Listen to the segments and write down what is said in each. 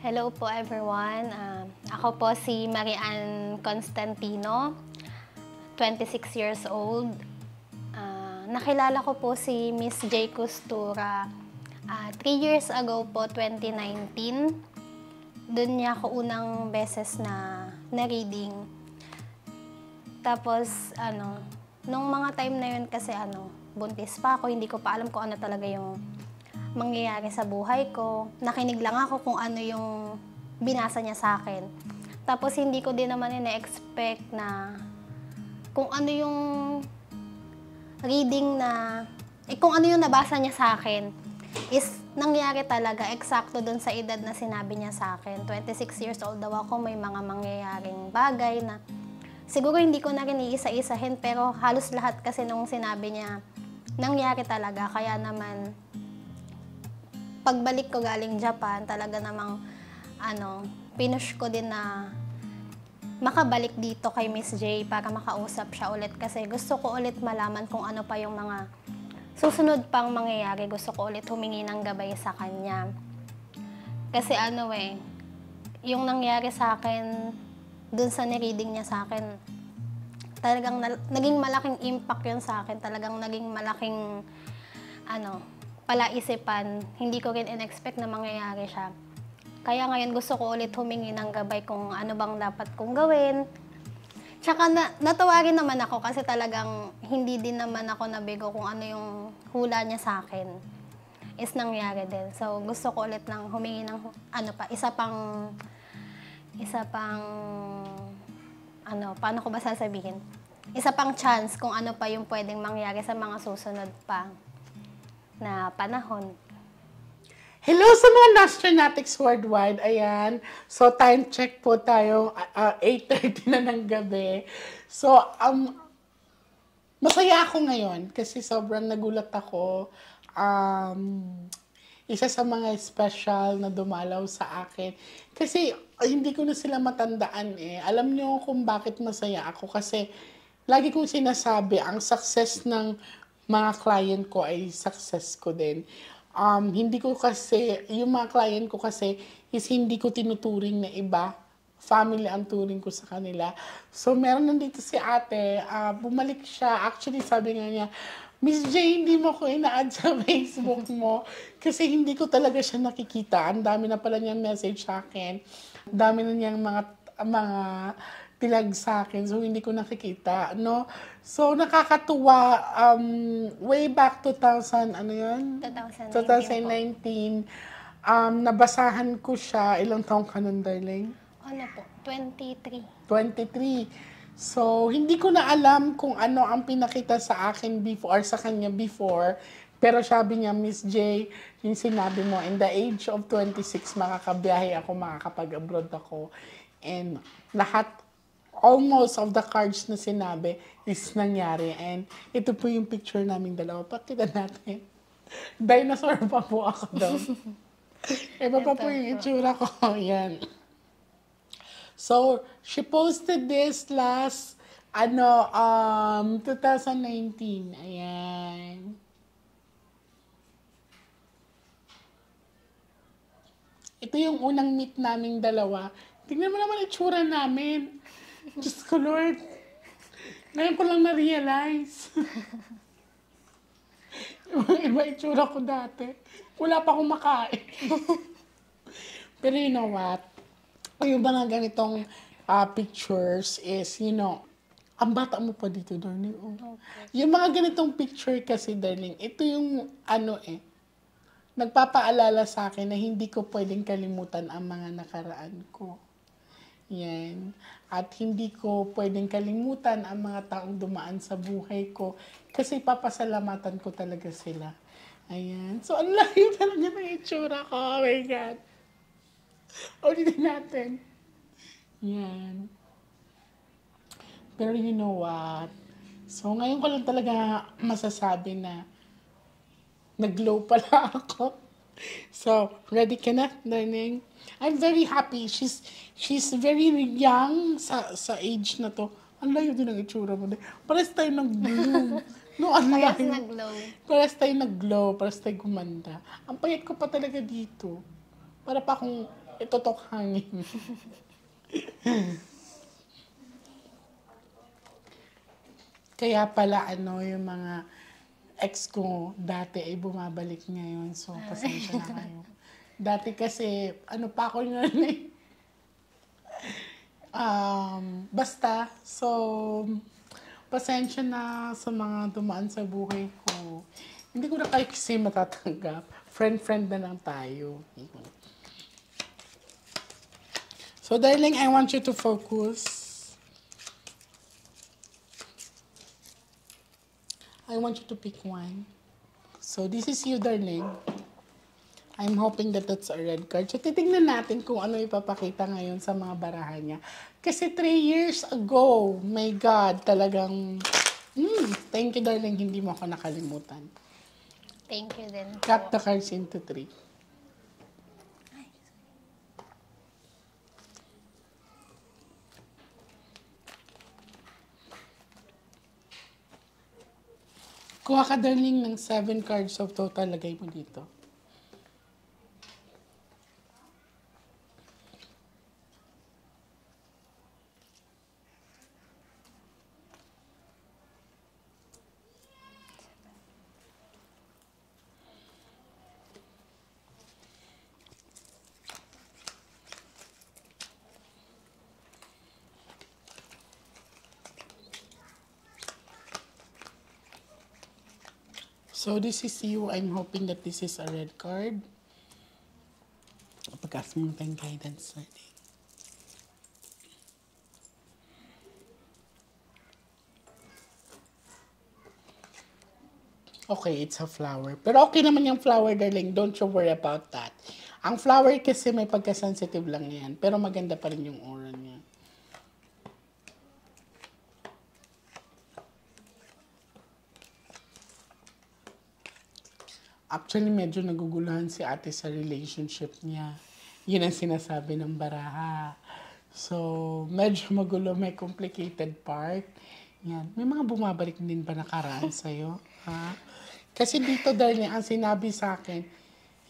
Hello po everyone. Ako po si Marian Constantino, 26 years old. Nakilala ko po si Miss J. Costura 3 years ago po, 2019. Doon niya ako unang beses na reading. Tapos nung mga time na yun kasi buntis pa ako, hindi ko pa alam kung ano talaga yung mangyayari sa buhay ko. Nakinig lang ako kung ano yung binasa niya sa akin. Tapos hindi ko din naman ina-expect na kung ano yung reading na, kung ano yung nabasa niya sa akin is nangyari talaga, eksakto dun sa edad na sinabi niya sa akin. 26 years old daw ako, may mga mangyayaring bagay na siguro hindi ko na rin iisa-isahin, pero halos lahat kasi nung sinabi niya, nangyari talaga. Kaya naman, pagbalik ko galing Japan, talaga namang pinush ko din na makabalik dito kay Miss J para makausap siya ulit kasi gusto ko ulit malaman kung ano pa yung mga susunod pang mangyayari. Gusto ko ulit humingi ng gabay sa kanya. Kasi yung nangyari sa akin dun sa nireading niya sa akin, talagang naging malaking impact yun sa akin. Talagang naging malaking palaisipan. Hindi ko rin in-expect na mangyayari siya. Kaya ngayon gusto ko ulit humingi ng gabay kung ano bang dapat kong gawin. Tsaka natuwa rin naman ako kasi talagang hindi din naman ako nabigo kung ano yung hula niya sa akin is nangyari din. So gusto ko ulit ng humingi ng isa pang paano ko ba sasabihin? Isa pang chance kung ano pa yung pwedeng mangyari sa mga susunod pa na panahon. Hello sa mga Nostronatics worldwide. Ayan. So, time check po tayo. 8:30 na ng gabi. So, masaya ako ngayon kasi sobrang nagulat ako. Isa sa mga special na dumalaw sa akin. Kasi, hindi ko na sila matandaan eh. Alam niyo kung bakit masaya ako kasi lagi kong sinasabi, ang success ng mga client ko ay success ko din. Hindi ko kasi, yung mga client ko kasi is hindi ko tinuturing na iba. Family ang turing ko sa kanila. So, meron nandito si ate, bumalik siya. Actually, sabi nga niya, Miss J, hindi mo ko ina-add sa Facebook mo kasi hindi ko talaga siya nakikita. Ang dami na pala niyang message sa akin. Ang dami na niyang mga tilag sa akin, so hindi ko nakikita, no? So, nakakatuwa, way back 2000, 2019, nabasahan ko siya, ilang taong ka nun, darling? 23. 23. So, hindi ko na alam kung ano ang pinakita sa akin before, or sa kanya before, pero sabi niya, Miss J, yung sinabi mo, in the age of 26, makakabiyahe ako, makakapag-abroad ako, and almost of the cards na sinabi is nangyari. And ito po yung picture namin dalawa. Pakita natin. Dinosaur pa po ako daw. Iba pa po yung itsura ko. Yan. So, she posted this last 2019. Ayan. Ito yung unang meet naming dalawa. Tingnan mo naman itsura namin. Diyos ko, Lord. Ngayon ko lang na-realize. Iba itsura ko dati. Wala pa akong makain. Pero you know what? Yung mga ganitong pictures is, ang bata mo pa dito, darling. Okay. Yung mga ganitong picture kasi, darling, ito yung nagpapaalala sa akin na hindi ko pwedeng kalimutan ang mga nakaraan ko. Yan. At hindi ko pwedeng kalimutan ang mga taong dumaan sa buhay ko kasi papasalamatan ko talaga sila. Ayan. So, ang layo talaga ng itsura ko. Oh my God. Ulitin natin. Yan. Pero you know what? So, ngayon ko lang talaga masasabi na nag-glow pala ako. So, ready ka na, darling? I'm very happy. She's very young sa age na to. Ang layo din ang itsura mo. Pares tayo nag-glow. No, Parehas nag-glow. Pares tayo nag-glow. Pares tayo gumanda. Ang payat ko pa talaga dito. Para pa akong itutok hangin. Kaya pala yung mga ex ko dati ay bumabalik ngayon. So, pasensya na kayo. Dati kasi, pa ako yun basta, so, pasensya na sa mga dumaan sa buhay ko. Hindi ko na kayo kasi matatanggap. Friend-friend na lang tayo. So, darling, I want you to focus. I want you to pick one. So, this is you, darling. I'm hoping that that's a red card. So, titignan natin kung ano ipapakita ngayon sa mga barahan niya. Kasi 3 years ago, my God, talagang, thank you, darling, hindi mo ako nakalimutan. Thank you din po. Cut the cards into 3. Kuha ka, darling, ng 7 cards of total. Lagay mo dito. So, this is you. I'm hoping that this is a red card. Pag-ask mo tayong guidance natin. Okay, it's a flower. Pero okay naman yung flower, darling. Don't you worry about that. Ang flower kasi may pagka-sensitive lang yan. Pero maganda pa rin yung aura niya. Actually, medyo naguguluhan si ate sa relationship niya. Yun ang sinasabi ng baraha. So, medyo magulo, may complicated part. Yan. May mga bumabalik din ba nakaraan sa'yo? Ha? Kasi dito, darling, ang sinabi sa akin,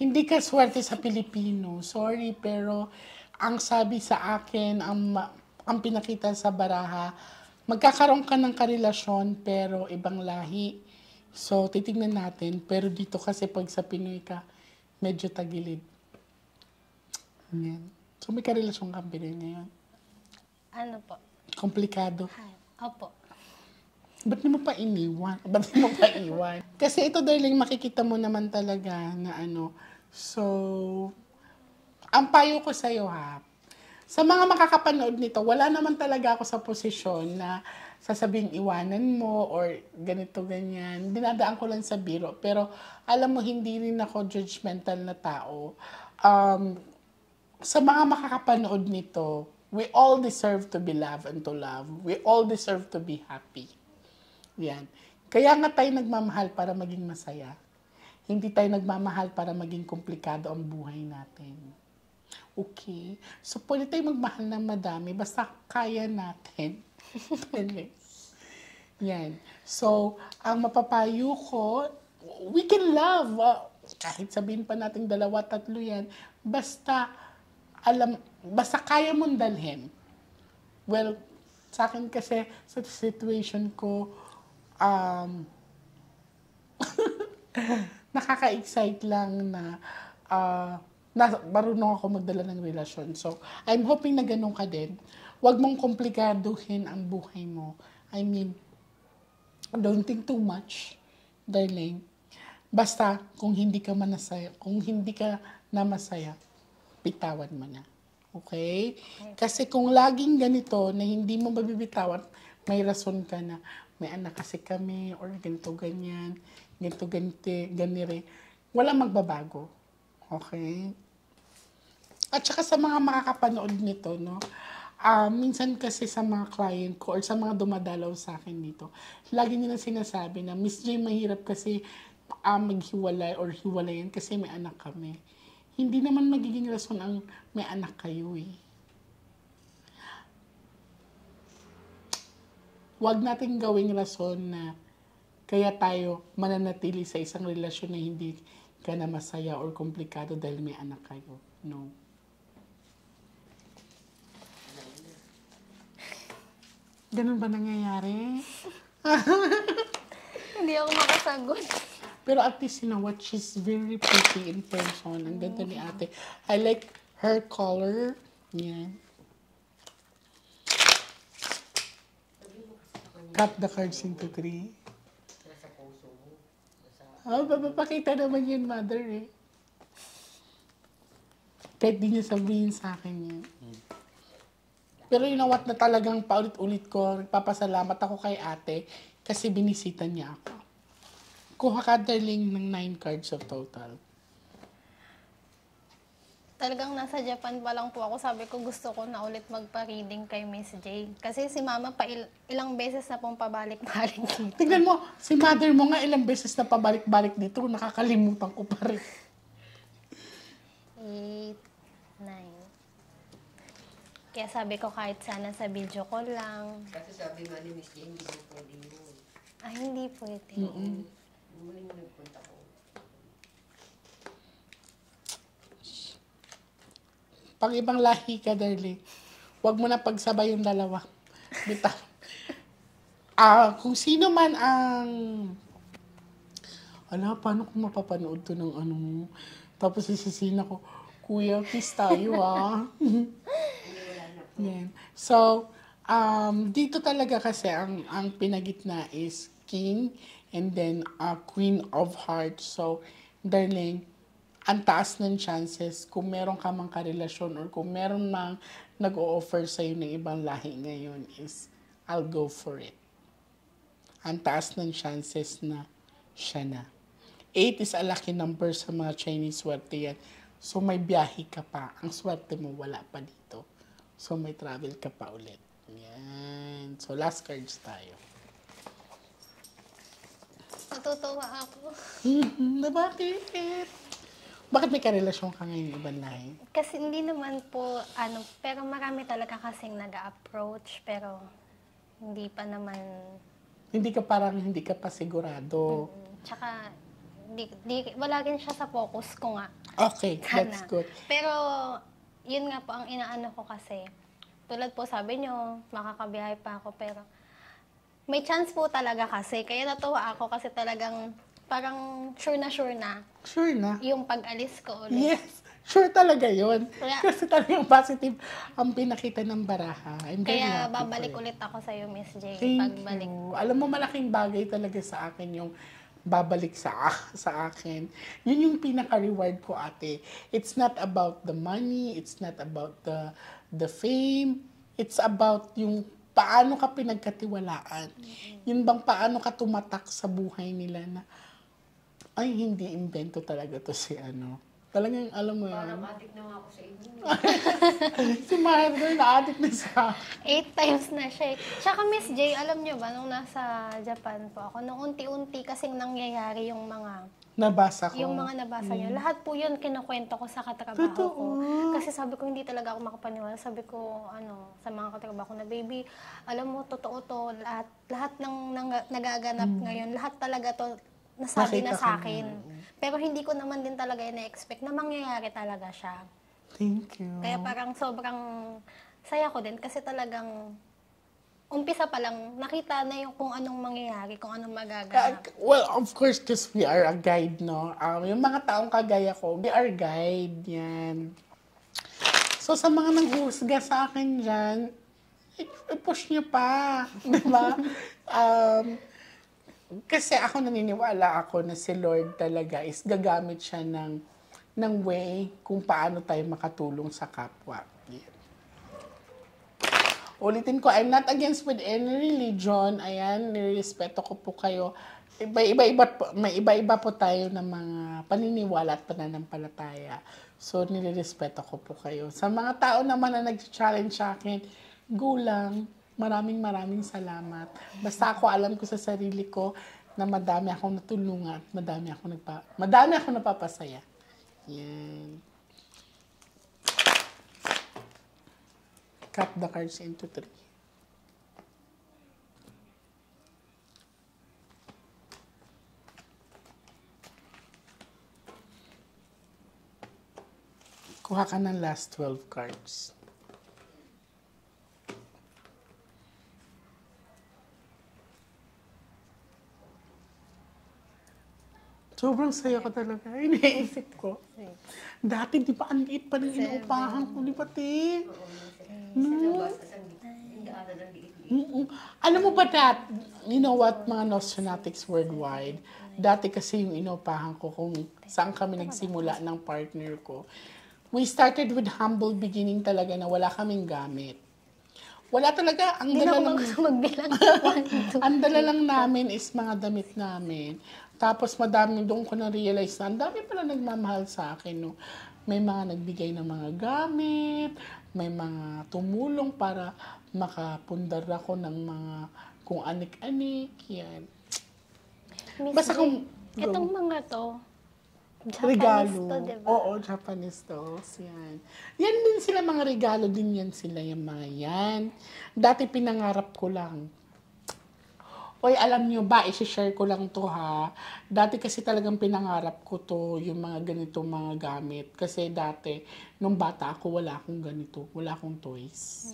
hindi ka swerte sa Pilipino. Sorry, pero ang sabi sa akin, ang pinakita sa baraha, magkakaroon ka ng karelasyon, pero ibang lahi. So, titignan natin. Pero dito kasi pag sa Pinoy ka, medyo tagilid. Yan. So, may karelasyon kang Pinoy ngayon. Ano po? Komplikado. Hi. Opo. Ba't mo pa iniwan? Ba't mo pa iwan? Kasi ito, darling, makikita mo naman talaga na So, ang payo ko sa'yo, ha? Sa mga makakapanood nito, wala naman talaga ako sa posisyon na sasabing iwanan mo or ganito, ganyan. Dinadaan ko lang sa biro. Pero alam mo, hindi rin ako judgmental na tao. Sa mga makakapanood nito, we all deserve to be loved and to love. We all deserve to be happy. Yan. Kaya nga tayo nagmamahal para maging masaya. Hindi tayo nagmamahal para maging komplikado ang buhay natin. Okay? So, pwede tayo magmahal ng madami basta kaya natin. Yan. So, ang mapapayo ko, we can love. Kahit sabihin pa natin 2, 3 yan. Basta kaya mong dalhin. Well, sa akin kasi, sa situation ko, nakaka-excite lang na marunong ako magdala ng relasyon. So, I'm hoping na ganun ka din. Huwag mong komplikaduhin ang buhay mo. I mean, don't think too much, darling. Basta, kung hindi ka na masaya, bitawan mo na. Okay? Kasi kung laging ganito na hindi mo mabibitawan, may rason ka na. May anak kasi kami, or ganito, ganyan, ganito, ganire. Walang magbabago. Okay? At saka sa mga makakapanood nito, no? Minsan kasi sa mga client ko or sa mga dumadalaw sa akin dito, lagi nila sinasabi na, Miss J, mahirap kasi maghiwalay or hiwalayan kasi may anak kami. Hindi naman magiging rason ang may anak kayo eh. Huwag natin gawing rason na kaya tayo mananatili sa isang relasyon na hindi ka na masaya or komplikado dahil may anak kayo. No. Ganun ba nangyayari? Hindi ako makasagot. Pero at least, you know what? She's very pretty in person. Ang ganda ni ate. I like her color. Yan. Cut the cards into 3. Oh, papakita naman yun, mother eh. Kahit di niya sabihin sa akin yun. Pero you know what, na talagang paulit-ulit ko, nagpapasalamat ako kay ate kasi binisita niya ako. Kuha ka, darling, ng 9 cards of total. Talagang nasa Japan pa lang po ako. Sabi ko gusto ko na ulit magpa-reading kay Miss J. Kasi si Mama pa ilang beses na pong pabalik-balik dito. Tignan mo, si mother mo nga ilang beses na pabalik-balik dito, nakakalimutan ko pa rin. 8, 9. Kaya sabi ko kahit sana sa video call lang. Kasi sabi nga ni Miss Jane, hindi mo pwede yun. Ay, hindi pwede. Muli mo nagpunta ko. Pag ibang lahi ka, darling, huwag mo na pagsabay yung dalawa. Bitaw. Kung sino man ang... Ala, paano kung mapapanood to ng ano mo? Tapos isisina ko, Kuya, kiss tayo Yan. So, dito talaga kasi ang pinagitna is King and then Queen of Hearts. So, darling, ang taas ng chances kung meron ka mang karelasyon or kung meron mang nag-o-offer sa'yo ng ibang lahi ngayon is I'll go for it. Ang taas ng chances na siya na. 8 is a lucky number sa mga Chinese swerte yan. So may biyahe ka pa. Ang swerte mo wala pa dito. So may travel ka pa ulit. Yan. So last cards tayo. Natutuwa ako. Na bakit? Bakit may karelasyon ka ngayon ibang lahi? Kasi hindi naman po, pero marami talaga kasing nag-approach, pero hindi pa naman, Hindi ka pa sigurado. tsaka, wala rin siya sa focus ko nga. Okay, Sana. that's good. Pero, yun nga po ang inaano ko kasi, tulad po sabi nyo, makakabiyahe pa ako, pero may chance po talaga kasi, kaya natuwa ako kasi talagang parang sure na Sure na. yung pag-alis ko ulit. Yes, sure talaga yun. Kaya- Kasi talagang positive ang pinakita ng baraha. I'm very Kaya happy babalik for it. ulit ako sa'yo, Miss J, Thank pagbalik. you. Alam mo, malaking bagay talaga sa akin yung babalik sa akin. Yun yung pinaka-reward ko, ate. It's not about the money, it's not about the fame, it's about yung paano ka pinagkatiwalaan. Yun bang paano ka tumatak sa buhay nila na ay, hindi invento talaga to si ano. Talagang, alam mo Parang yun. adik na nga ako sa inyo. Si Mother, na-addict na sa 8 times na siya eh. Tsaka Miss J, alam nyo ba, nung nasa Japan po ako, nung unti-unti kasing nangyayari yung mga nabasa ko. nabasa nyo, lahat po yun kinukwento ko sa katrabaho Totoo. ko. Kasi sabi ko, hindi talaga ako makapaniwala. Sabi ko, sa mga katrabaho ko na, baby, alam mo, totoo to, lahat ng nagaganap ngayon, lahat talaga to, nasabi Nakita na sa ko akin. Pero hindi ko naman din talaga ina-expect na mangyayari talaga siya. Thank you. Kaya parang sobrang saya ko din kasi talagang umpisa pa lang, nakita na yung kung anong mangyayari, kung anong magaganap. Well, of course, because we are a guide, no? Yung mga taong kagaya ko, we are guide, yan. So, sa mga nanghuhusga sa akin dyan, i-push nyo pa, di ba? Kasi ako naniniwala ako na si Lord talaga is gagamit siya ng way kung paano tayo makatulong sa kapwa. Yan. Ulitin ko, I'm not against with any religion. Ayan, nirespeto ko po kayo. May iba-iba po tayo ng mga paniniwala at pananampalataya. So, nirespeto ko po kayo. Sa mga tao naman na nag-challenge sa akin, go lang. Maraming salamat. Basta ako alam ko sa sarili ko na madami akong natulungan at madami akong napapasaya. Yan. Cut the cards into 3. Kuha ka ng last 12 cards. Sobrang saya ko talaga. Iniisip ko. Dati, di ba, ang liit pa ng inuupahan ko, di ba, te? Oo, sa labas, at ang daanan ng liit-liit. Alam mo ba that, you know what, mga Nostranatics worldwide, dati kasi yung inuupahan ko kung saan kami nagsimula ng partner ko, we started with humble beginning talaga na wala kaming gamit. Wala talaga, ang Hindi na dala ako lang, magbilang. ang dala lang namin is mga damit namin. Tapos madami, doon ko na-realize na ang dami pala nagmamahal sa akin. No? May mga nagbigay ng mga gamit, may mga tumulong para makapundar ako ng mga kung anik-anik, yan. Miss Basta J, kung- itong mga to, Japanese Regalo. to, diba? Oo, Japanese dolls. Yan. Yan din sila, mga regalo din yan sila, yung mga yan. Dati pinangarap ko lang. Oy, alam nyo ba, isi-share ko lang to ha. Dati kasi talagang pinangarap ko to, yung mga ganitong mga gamit. Kasi dati, nung bata ako, wala akong ganito. Wala akong toys.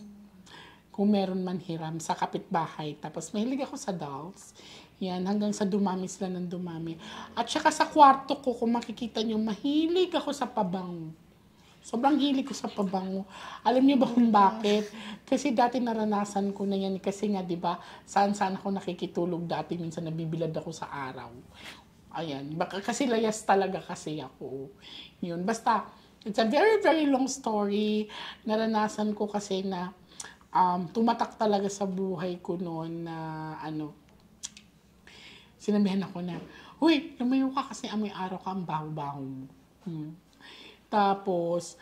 Kung meron man hiram sa kapitbahay. Tapos mahilig ako sa dolls. Yan, hanggang sa dumami sila ng dumami. At saka sa kwarto ko, kung makikita nyo, mahilig ako sa pabango. Sobrang hilig ko sa pabango. Alam niyo ba kung bakit? Kasi dati naranasan ko na yan. Kasi nga, di ba, saan-saan ako nakikitulog dati. Minsan nabibilad ako sa araw. Ayan. Baka kasi layas talaga kasi ako. Yun. Basta, it's a very, very long story. Naranasan ko kasi na tumatak talaga sa buhay ko noon na sinabihan ako na, huy, lumayo ka kasi amoy araw ka, ang baho-baho mo. Tapos,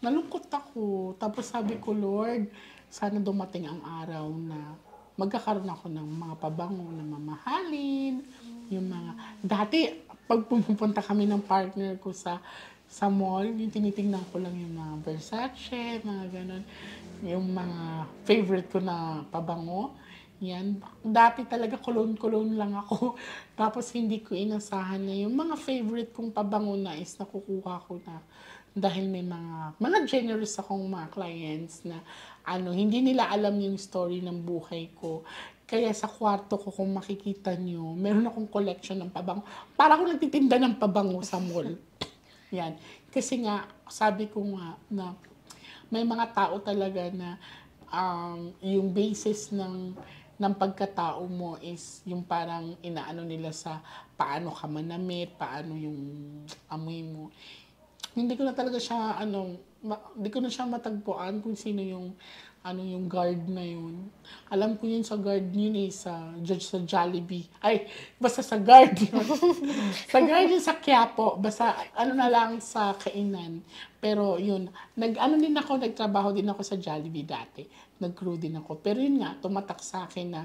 nalungkot ako. Tapos sabi ko, Lord, sana dumating ang araw na magkakaroon ako ng mga pabango na mamahalin. Yung mga, dati, pag pumupunta kami ng partner ko sa mall, yung tinitingnan ko lang yung mga Versace, mga ganon. Yung mga favorite ko na pabango. Yan. Dati talaga cologne lang ako. Tapos hindi ko inasahan na yung mga favorite kong pabango na is nakukuha ko na dahil may mga generous akong mga clients na hindi nila alam yung story ng buhay ko. Kaya sa kwarto ko, kung makikita nyo, meron akong collection ng pabango. Para ako nagtitinda ng pabango sa mall. Yan. Kasi nga, sabi ko nga na may mga tao talaga na yung basis ng pagkatao mo is yung parang inaano nila sa paano ka manamit, paano yung amoy mo. Hindi ko na talaga siya, hindi ko na siya matagpuan kung sino yung guard na yun. Alam ko yun sa guard yun sa Jollibee. Ay, basta sa guard yun. Sa guard yun sa Quiapo. Basta na lang sa kainan. Pero yun, nagtrabaho din ako sa Jollibee dati. Nag-crew din ako. Pero yun nga, tumatak sa akin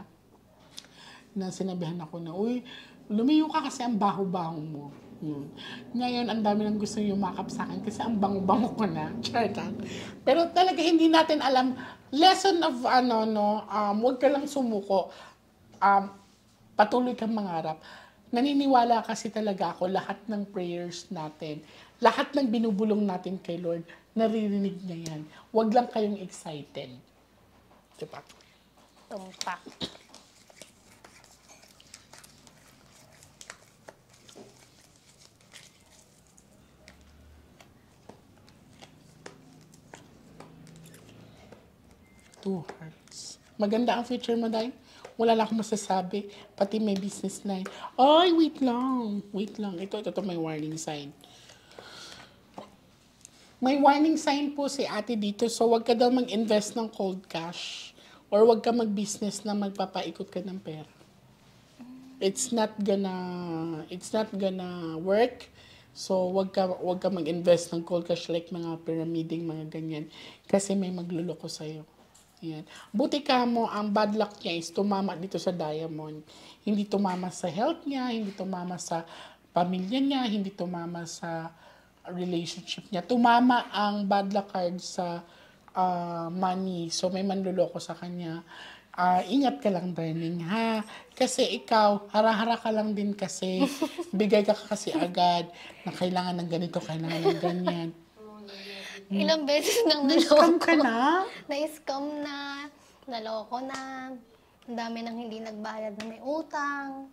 na sinabihan ako na, uy, lumayo ka kasi ang baho-baho mo. Yun. Ngayon, ang dami nang gusto yumakap sa akin kasi ang bango-bango ko na. Chartan. Pero talaga hindi natin alam. Lesson of huwag ka lang sumuko. Patuloy kang mangarap. Naniniwala kasi talaga ako lahat ng prayers natin, lahat ng binubulong natin kay Lord, naririnig niya yan. Huwag lang kayong excited. Diba? Tumpak. Two hearts. Maganda ang future mo, Day. Wala lang akong masasabi. Pati may business line. Ay, wait lang. Wait lang. Ito may warning sign. May warning sign po si ate dito. So, wag ka daw mag-invest ng cold cash. Or wag ka mag-business na magpapaikot ka ng pera. It's not gonna work. So, wag ka mag-invest ng cold cash like mga pyramiding, mga ganyan. Kasi may magluloko sa'yo. Yan. Buti ka mo, ang bad luck niya is tumama dito sa diamond. Hindi tumama sa health niya, hindi tumama sa pamilya niya, hindi tumama sa relationship niya. Tumama ang bad luck card sa money. So, may manluloko sa kanya. Ingat ka lang, darling, ha? Kasi ikaw, hara-hara ka lang din kasi. Bigay ka kasi agad na kailangan ng ganito, kailangan ng ganyan. Ilang beses nang Na-scam naloko. ka na? Na-scam na. Naloko na. Ang dami nang hindi nagbayad na may utang.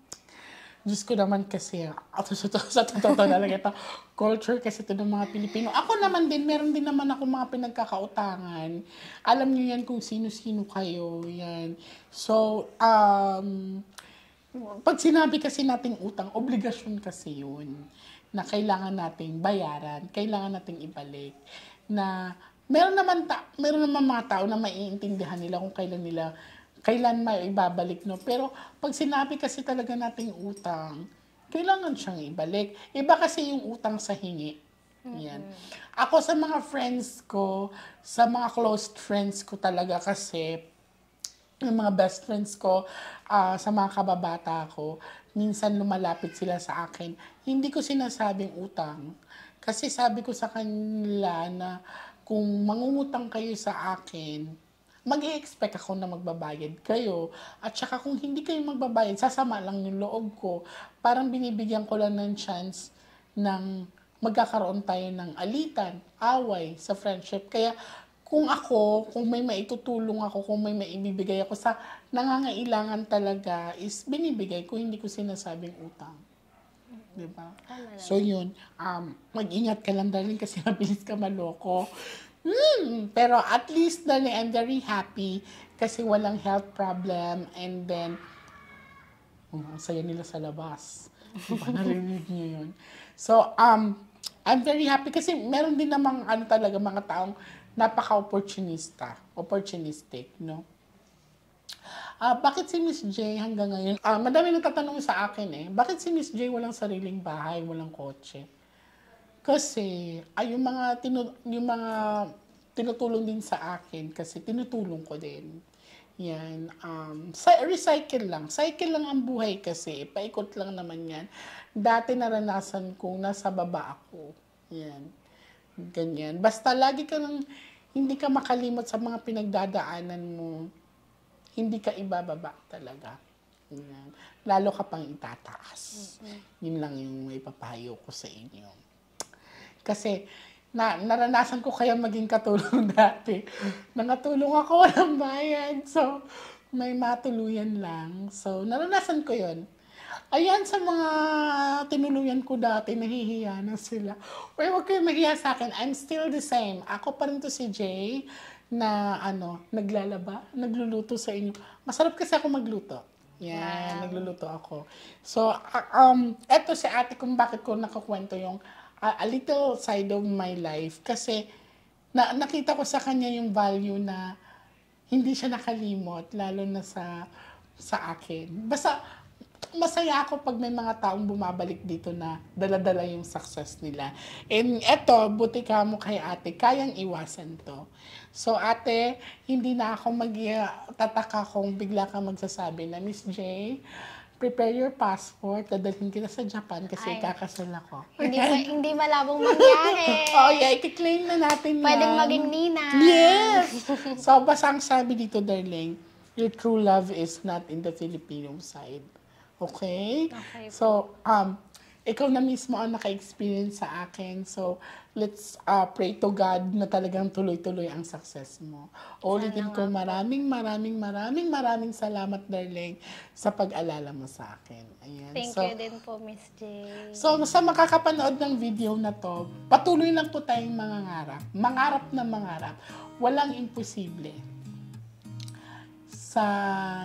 Diyos ko naman kasi, sa totoo talaga ito, culture kasi ito ng mga Pilipino. Ako naman din, meron din naman ako mga pinagkakautangan. Alam niyo yan kung sino-sino kayo, yan. So, pag sinabi kasi nating utang, obligasyon kasi yun na kailangan nating bayaran, kailangan nating ibalik. Na meron naman mga tao na maiintindihan nila kung kailan may ibabalik, no? Pero pag sinabi kasi talaga nating utang, kailangan siyang ibalik. Iba kasi yung utang sa hingi. Yan. Ako sa mga friends ko, sa mga close friends ko talaga kasi, yung mga best friends ko, sa mga kababata ko, minsan lumalapit sila sa akin. Hindi ko sinasabing utang. Kasi sabi ko sa kanila na kung mangungutang kayo sa akin, mag-i-expect ako na magbabayad kayo. At saka kung hindi kayo magbabayad, sasama lang yung loob ko. Parang binibigyan ko lang ng chance ng magkakaroon tayo ng alitan, away sa friendship. Kaya kung may maitutulong ako, kung may maibibigay ako sa nangangailangan talaga, is binibigay ko, hindi ko sinasabing utang. Diba? So yun, mag-ingat ka lang darling kasi mabilis ka maloko. Pero at least darling, I'm very happy kasi walang health problem and then, ang saya nila sa labas. Diba? Narinig niyo yun. So, I'm very happy kasi meron din namang talaga mga taong opportunistic, no? Bakit si Miss J hanggang ngayon? Madami nagtatanong sa akin bakit si Miss J walang sariling bahay, walang kotse? Kasi, yung mga tinutulong din sa akin, kasi tinutulong ko din. Yan, recycle lang. Cycle lang ang buhay kasi, paikot lang naman yan. Dati naranasan kong nasa baba ako. Yan. Ganyan. Basta lagi ka nang hindi ka makalimot sa mga pinagdadaanan mo, hindi ka ibababa talaga. Yan. Lalo ka pang itataas. Yun lang yung may papayo ko sa inyo. Kasi naranasan ko kaya maging katulong dati. Nangatulong ako, walang bayad. So, may matuluyan lang. So, naranasan ko yun. Ayan, sa mga tinuluyan ko dati, nahihiya na sila. Uy, huwag kayo mahiya sa akin. I'm still the same. Ako pa rin to si Jay na nagluluto sa inyo. Masarap kasi ako magluto. Yan, nagluluto ako. So, eto si ate kung bakit ko nakakwento yung a little side of my life. Kasi nakita ko sa kanya yung value na hindi siya nakalimot, lalo na sa akin. Basta, masaya ako pag may mga taong bumabalik dito na dala-dala yung success nila. And eto, buti ka mo kay ate, kayang iwasan to. So ate, hindi na ako tataka kung bigla ka magsasabi na, Miss J, prepare your passport, dadalhin kita sa Japan kasi kakasal ako. Hindi malabong mangyari. Oh yeah, i-claim na natin Pwedeng yan. maging nina. Yes! So basta ang sabi dito, darling, your true love is not in the Filipino side. Okay? Okay. So, ikaw na mismo ang naka-experience sa akin. So, let's pray to God na talagang tuloy-tuloy ang success mo. Ulitin ko, maraming salamat, darling, sa pag-alala mo sa akin. Ayan. Thank you din po, Miss J. So, sa makakapanood ng video na to, patuloy lang po tayong mangangarap. Mangarap na mangarap. Walang imposible. Sa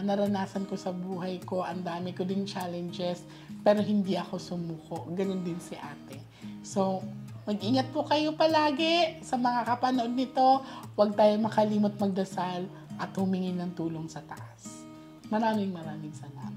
naranasan ko sa buhay ko, ang dami ko din challenges, pero hindi ako sumuko. Ganun din si ate. So, mag-ingat po kayo palagi sa mga kapanood nito. Huwag tayo makalimot magdasal at humingi ng tulong sa taas. Maraming salamat.